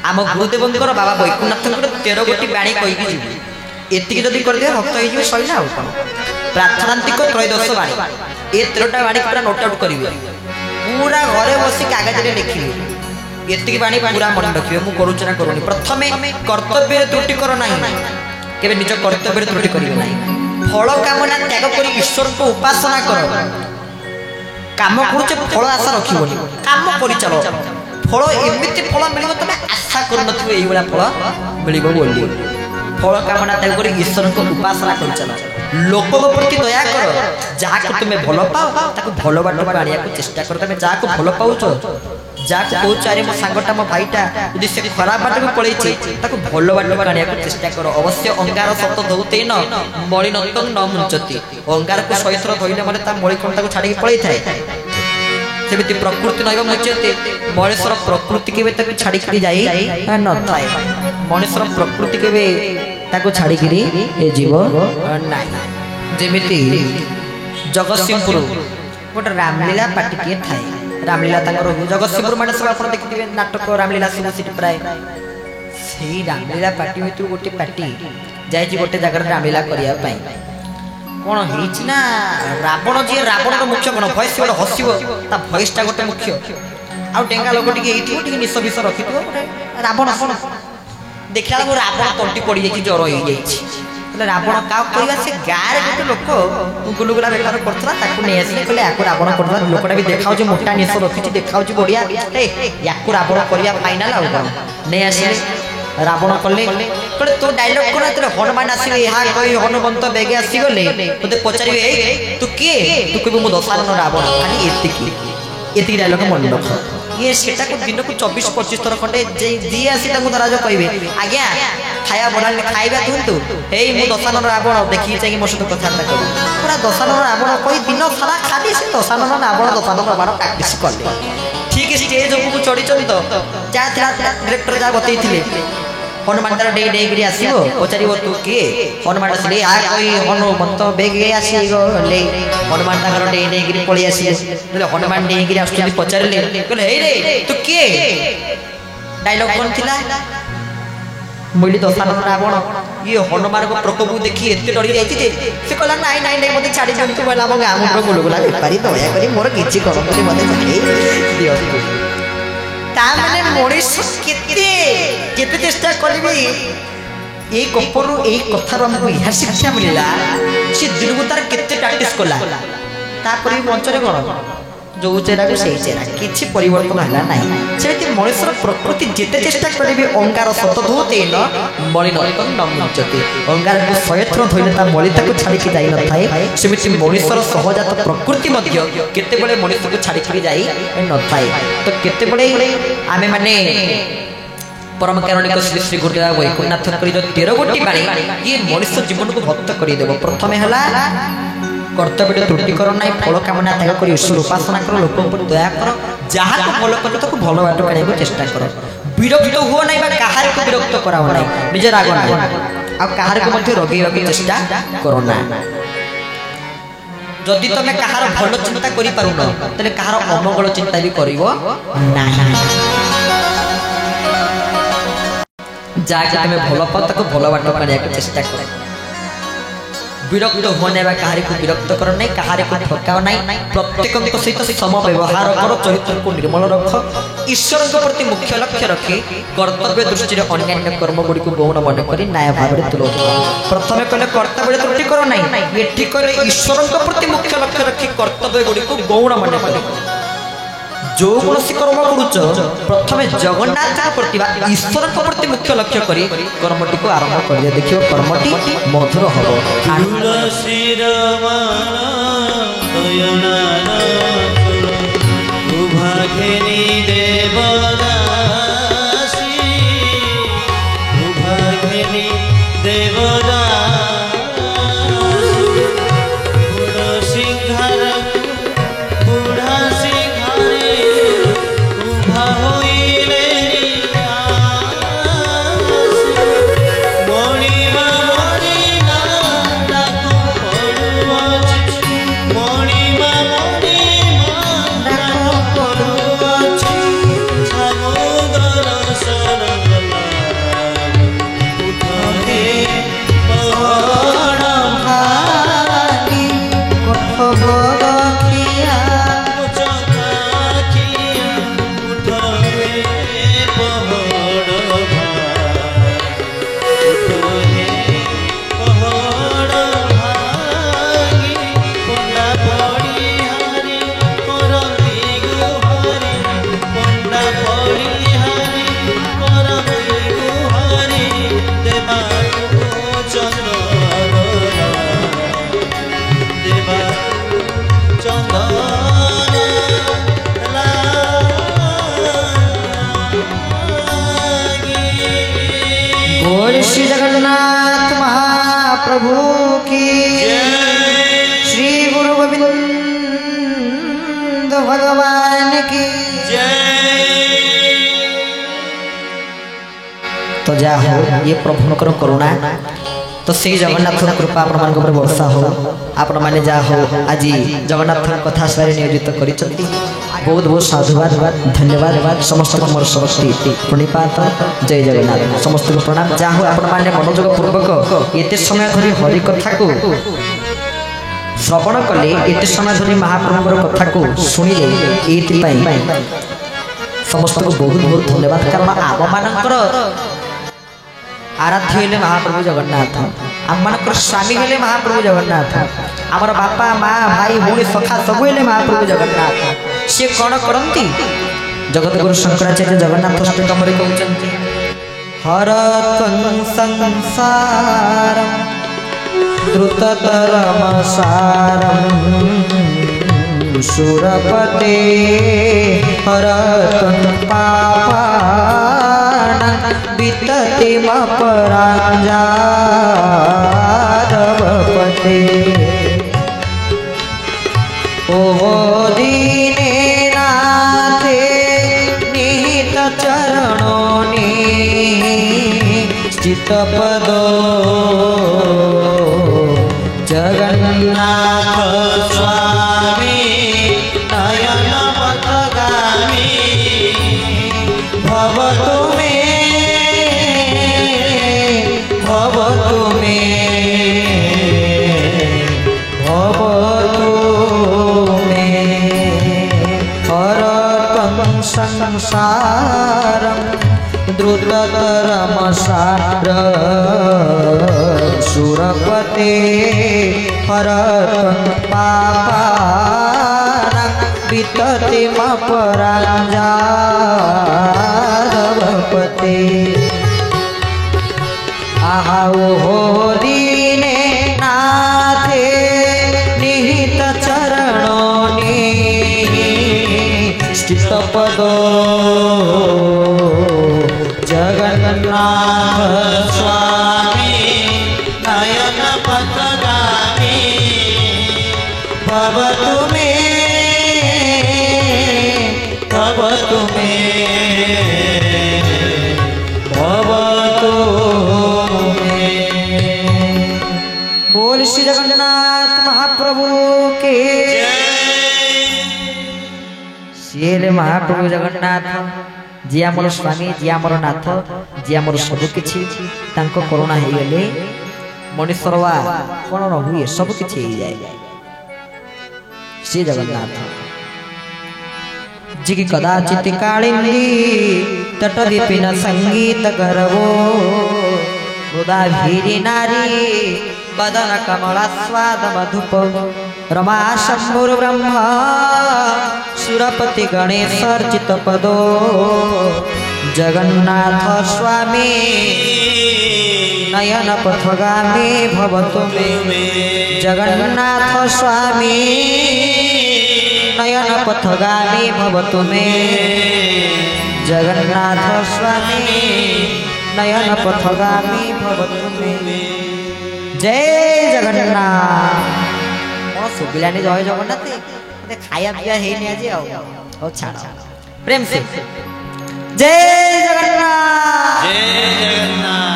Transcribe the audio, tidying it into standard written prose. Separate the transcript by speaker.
Speaker 1: आम गुरुदेवंकर बाबा वैकुंठनाथंकर 13 गोटी बाणी कहीकि जीव एतिक जदि करदे भक्त हो सैला आउ कौन प्रार्थनांतिक त्रयोदश बाणी ए 13टा बाणी पूरा नोट आउट करेंगे पूरा घरे बसी कागज में लिखिए एतिक बाणी पूरा मन रखिए मु करूचना करूनी प्रथमे कर्तव्य त्रुटि कर नाही केबे निज कर्तव्य त्रुटि करिवे नाही फल कामना त्याग करी ईश्वर को उपासना कर काम करूचे फल आशा रखिबोनी काम करि चलो फल एमिति फल मिलिबो तमे आशा कर नथिबो एई बला फल मिलिबो बोली फल कामना त्याग करी ईश्वर को उपासना कर चलो लोक प्रति दया कर जहाँ को तुम्हें भल पाओ ताको भल बाट आनिया को चेष्टा कर तुम जहाँ को भल पाउछ जहाँ को कहूँ अरे मो सांगटा मो भाईटा यदि से खराब बाट को पलैछि ताको भल बाट आनिया को चेष्टा कर अवश्य अंगार सत धौते न मणि नतन न मुंचती अंगार को सहित धोइले माने ता मणि कोन ताको छाडी पळै थाए सेमिति प्रकृति नैव मुच्यते मनुष्यर प्रकृति केबे ताको छाडी करी जाई न थाए मनुष्यर प्रकृति केबे ताको छाडी करी ए जीव नाही जेमिति जगतसिंहपुर गोटे रामलीला पार्टी थाए रामलीला जगतसिंहपुर माने सब आप देखिए नाटक रामलीला सब सीट प्राय से रामलीला पार्टी भर गोटे पार्टी जाए गोटे जगह रामलीला करने कौन होना रावण जी रावण मुख्य कौन भयस गोटे हसब ता भयसटा गोटे मुख्य आउ डेंगा लोक टे निश विष रखी रावण देखा रावण तंटी पड़ जाए ज्वर हो जाए रावण क्या कहवा से गाँव गोटे लोक गुलगुला बेपार करता नहीं आसे कहले या रावण करता लोकटा भी देखा मोटा निश रखी देखा बढ़िया या रावण करवा फाइनाल आउ कौन नहीं आसे रावण कले कहले तो डायलॉग कौन तेरे हनुमान आसवे यहाँ कही हनुमंत बेगे आसीगले तुझे पचारे तू किए तू कह मु दशानन रावण खाली एति डायलॉग मन रख ये सेटा को दिन को 24-25 थर खंडे जी आसी दराज कहे आज्ञा खाया बना खाଇବା दिंतु हे मु दशानन रावण देखी चाहिए मो सहित कथबार्ता कर पूरा दशानन रावण कही दिन सारा खाली से दशानन रावण दशानन रावण प्रैक्टिस कले ठीक स्टेज उपरको चढ़ी तो जहाँ डायरेक्टर जहाँ बतई हनुमान तार डे डे आसो पचार तू किए हनुमान आसिले आ कही हनुमंत बेग आसीगले हनुमान तार डे डे पलि आसिले हनुमान डे आस पचारे कहले हे रे तू किए डायलॉग कौन थिला मुझे दशानन रावण ये हनुमान को प्रकोप देखी एत डरी जाइए से कहला नाई नाई नाई मत छाड़ी दिखाँ बोला आम गाँव मुंड गुलगुला बेपारी दयाकोरी मोर किसी करते मत दिखाई ताने मनीष केते चेष्टा करी ये गपरू ये कथार आमको यह शिक्षा मिलला सी दिन को तार केते प्रैक्टिस कला तापर मंचरे कौन जो चेहरा को सही चेहरा किसी परिवर्तन है ना से मनुष्यर प्रकृति जिते चेष्टा करेंगे अंगार सत धोते न मणि नतन न मुंचते अंगार को 100 थर धोइले मलिता को छाड़ी जाई न थाए सेमिति मनुष्यर सहजात प्रकृति मध्य केतेबेले मनुष्य को छाड़ी जाई न थाए तो केतेबेले आमे माने परम कारुणिक श्री श्री गुरुदेव वैकुंठनाथ जो 13 गोटी बाणी ये मनुष्य जीवन को भक्त कर देव प्रथमे हला कर्तव्य त्रुटि कर ना फल कामना त्याग कर ईश्वर उपासना कर लोक दया कर जहाँ को फल कर तो भल बाट का चेष्टा कर विरक्त हुआ ना कहार को विरक्त कराओ ना निज राग ना आ कहार को रगेवा चेष्टा करो ना जदि तुम कहार भल चिंता कर पारुन तेरे कहार अमंगल चिंता भी करिवो नाही जाके तुम भल पाओ ताको भल बाट का चेष्टा कर विरक्त होने कहारी को विरक्त कर नहीं कहारी को ठकाओ नहीं प्रत्येक सहित सम व्यवहार कर चरित्र को निर्मल रख ईश्वर प्रति मुख्य लक्ष्य रखी कर्तव्य दृष्टि अन्य कर्म गुड़ी को गौण मन कर न्याय भाव में तुल प्रथम कहले कर्तव्य त्रुटि कर नहीं ये ठीक कहले ईश्वर प्रति मुख्य लक्ष्य रखी कर्तव्य गुड़ी को गौण मन कर जो कौन कर्म करुच प्रथमे जगन्नाथ प्रति ईश्वर प्रति मुख्य लक्ष्य करी कर्मटी को आरंभ कर देखियो कर्मटी मधुर हम
Speaker 2: Chamo
Speaker 1: तो जा हो ये प्रभुंकर करुणा तो से जगन्नाथ कृपा आपण मान ऊपर वर्षा हो आपण माने जा हो आज जगन्नाथ कथा सारे नियोजित करिसंती बहुत बहुत साधुवाद धन्यवाद समस्त मोर सरस्वती प्रणिपात जय जगन्नाथ समस्त को प्रणाम जा हो आपण माने मनोयोग पूर्वक एते समय धरि हरि कथा को श्रवण कले एते समय धरि महाप्रभुर कथा को सुनिले एति पई समस्त को बहुत बहुत धन्यवाद कारण आम मानकर आराध्य हेले महाप्रभु जगन्नाथ आम मानकर स्वामी हेले महाप्रभु जगन्नाथ आमर बापा माँ भाई भूणी सखा सब हेले महाप्रभु जगन्नाथ सी कौन करती जगत गुरु शंकराचार्य जगन्नाथ अष्टकम कहते हर संसार द्रुततरम सारम सुरपते हर पापान वितते मपरांजारवपते ओ दीने नाथे निहित चरणों ने स्थित पदो जगन्नाथ स्वामी नयन पथगामी भवतु मे भवतु मे भवतु मे हरतं संसारं द्रुततरम सार सुरपते हरतं पापान वितते मपरांजारवपते आहो हो दीने नाथे निहित चरणों ने स्थित पदो जगन्नाथ स्वामी नयन पथगामी भवतु मे भवतु मे भवतु मे। बोल श्री जगन्नाथ महाप्रभु के श्री महाप्रभु जगन्नाथ जी आमर स्वामी जी आमर नाथ जी आमर सब किछि तांको करुणा हे गेले मनुष्यरवा कोन न हुए सब किछि हे जाय श्री जगन्नाथ जी की कदाचित कालिंदी तटदीपिन संगीत करवो गोदा भीरी नारी बदन कमला स्वाद मधुप रमा शंभुर ब्रह्म सुरपति गणेश अर्चित पदो जगन्नाथ स्वामी नयन पथगामी भवतु मे जगन्नाथ स्वामी नयन पथगामी भवतु मे जगन्नाथ स्वामी नयन पथगामी भवतु मे जय जगन्नाथ सुबिलानी जय जगन्नाथ खाया पिया है नहीं आज आओ छाड़ प्रेम से जय जगन्नाथ जय जगन्नाथ।